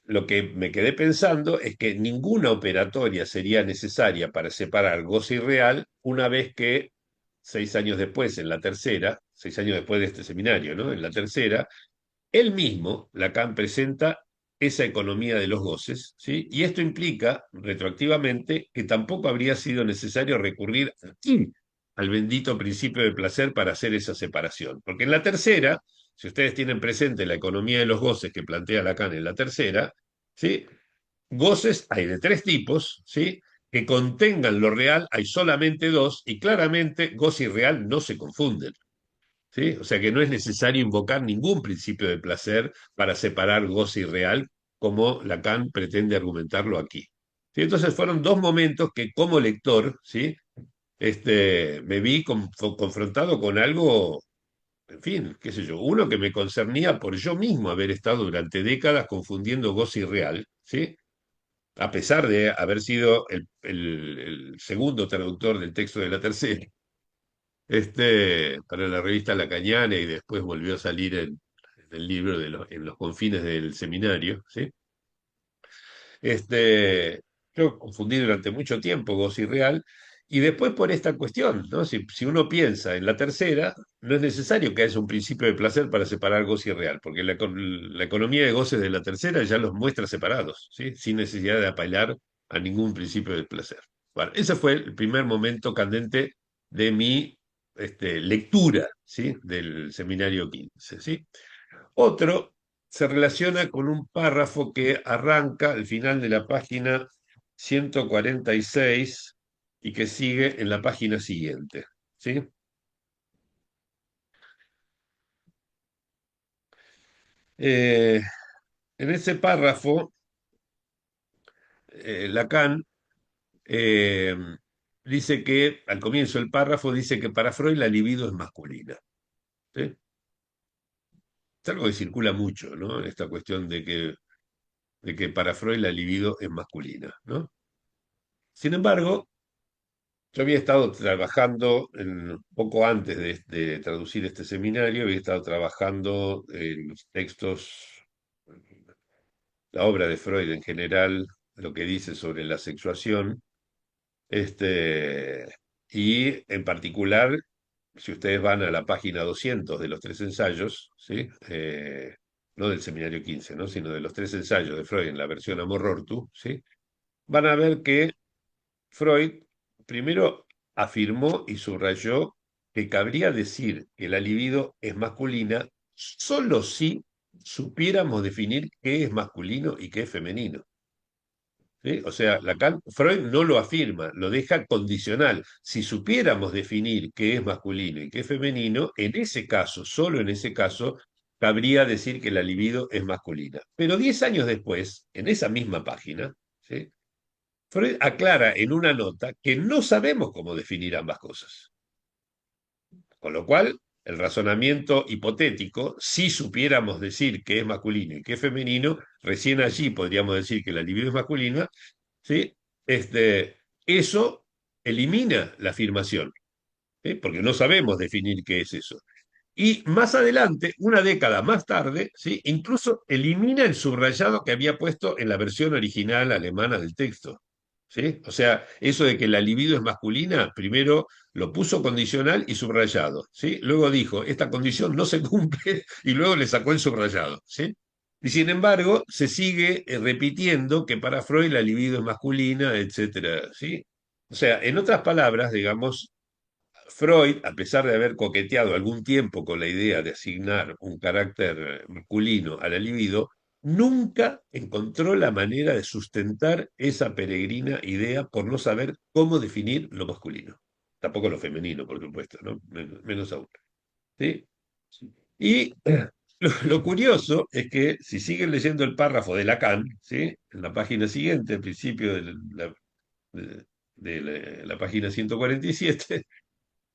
Lo que me quedé pensando es que ninguna operatoria sería necesaria para separar goce y real una vez que 6 años después, en la tercera, 6 años después de este seminario, ¿no? En la tercera, él mismo, Lacan, presenta esa economía de los goces, ¿sí? Y esto implica, retroactivamente, que tampoco habría sido necesario recurrir aquí al bendito principio de placer para hacer esa separación. Porque en la tercera, si ustedes tienen presente la economía de los goces que plantea Lacan en la tercera, ¿sí? Goces hay de tres tipos, ¿sí? Que contengan lo real hay solamente dos, y claramente goce y real no se confunden. ¿Sí? O sea que no es necesario invocar ningún principio de placer para separar goce y real, como Lacan pretende argumentarlo aquí. ¿Sí? Entonces fueron dos momentos que como lector, ¿sí? Me vi confrontado con algo, en fin, qué sé yo, uno que me concernía por yo mismo haber estado durante décadas confundiendo goce y real, ¿sí? A pesar de haber sido el segundo traductor del texto de la tercera, para la revista La Cañana, y después volvió a salir en el libro en los confines del seminario, ¿sí? Yo confundí durante mucho tiempo goce y real, y después por esta cuestión, ¿no? Si uno piensa en la tercera, no es necesario que haya un principio de placer para separar goce y real, porque la economía de goces de la tercera ya los muestra separados, ¿sí? Sin necesidad de apelar a ningún principio de placer. Bueno, ese fue el primer momento candente de mi lectura, ¿sí? Del seminario 15, ¿sí? Otro se relaciona con un párrafo que arranca al final de la página 146 y que sigue en la página siguiente. ¿Sí? Eh, en ese párrafo, Lacan eh, dice que, al comienzo del párrafo, dice que para Freud la libido es masculina. ¿Sí? Es algo que circula mucho, ¿no? Esta cuestión de que para Freud la libido es masculina, ¿no? Sin embargo, yo había estado trabajando, poco antes de traducir este seminario, había estado trabajando en los textos, la obra de Freud en general, lo que dice sobre la sexuación, este, y en particular, si ustedes van a la página 200 de los tres ensayos, ¿sí? No del seminario 15, ¿no? Sino de los tres ensayos de Freud en la versión Amor Ortu, ¿sí? Van a ver que Freud primero afirmó y subrayó que cabría decir que la libido es masculina solo si supiéramos definir qué es masculino y qué es femenino. ¿Sí? O sea, Freud no lo afirma, lo deja condicional. Si supiéramos definir qué es masculino y qué es femenino, en ese caso, solo en ese caso, cabría decir que la libido es masculina. Pero 10 años después, en esa misma página, ¿sí? Freud aclara en una nota que no sabemos cómo definir ambas cosas. Con lo cual, el razonamiento hipotético, si supiéramos decir que es masculino y que es femenino, recién allí podríamos decir que la libido es masculina, ¿sí? Eso elimina la afirmación, ¿sí? Porque no sabemos definir qué es eso. Y más adelante, una década más tarde, ¿sí? Incluso elimina el subrayado que había puesto en la versión original alemana del texto. ¿Sí? O sea, eso de que la libido es masculina, primero lo puso condicional y subrayado. ¿Sí? Luego dijo, esta condición no se cumple y luego le sacó el subrayado. ¿Sí? Y sin embargo, se sigue repitiendo que para Freud la libido es masculina, etcétera. ¿Sí? O sea, en otras palabras, digamos, Freud, a pesar de haber coqueteado algún tiempo con la idea de asignar un carácter masculino a la libido, nunca encontró la manera de sustentar esa peregrina idea por no saber cómo definir lo masculino. Tampoco lo femenino, por supuesto, ¿no? Menos aún. ¿Sí? Y lo curioso es que si siguen leyendo el párrafo de Lacan, ¿sí? En la página siguiente, al principio de la página 147,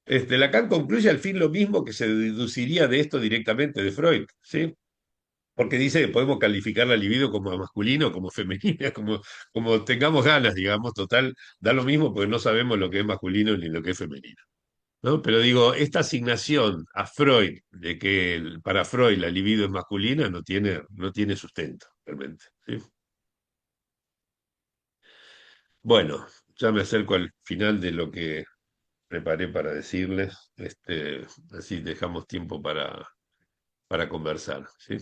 Lacan concluye al fin lo mismo que se deduciría de esto directamente de Freud, ¿sí? Porque dice que podemos calificar la libido como masculino, como femenina, como tengamos ganas, digamos, total, da lo mismo porque no sabemos lo que es masculino ni lo que es femenino, ¿no? Pero digo, esta asignación a Freud de que para Freud la libido es masculina no tiene sustento, realmente, ¿sí? Bueno, ya me acerco al final de lo que preparé para decirles, así dejamos tiempo para conversar, ¿sí?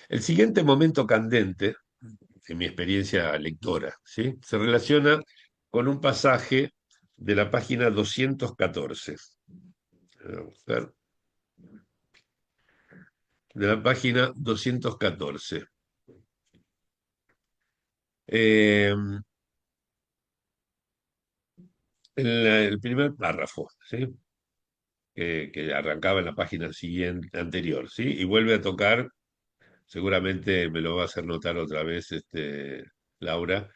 El siguiente momento candente, en mi experiencia lectora, ¿sí? Se relaciona con un pasaje de la página 214. Voy a buscar. De la página 214. Eh, el primer párrafo, ¿sí? Que arrancaba en la página siguiente, anterior, ¿sí? Y vuelve a tocar, seguramente me lo va a hacer notar otra vez, Laura,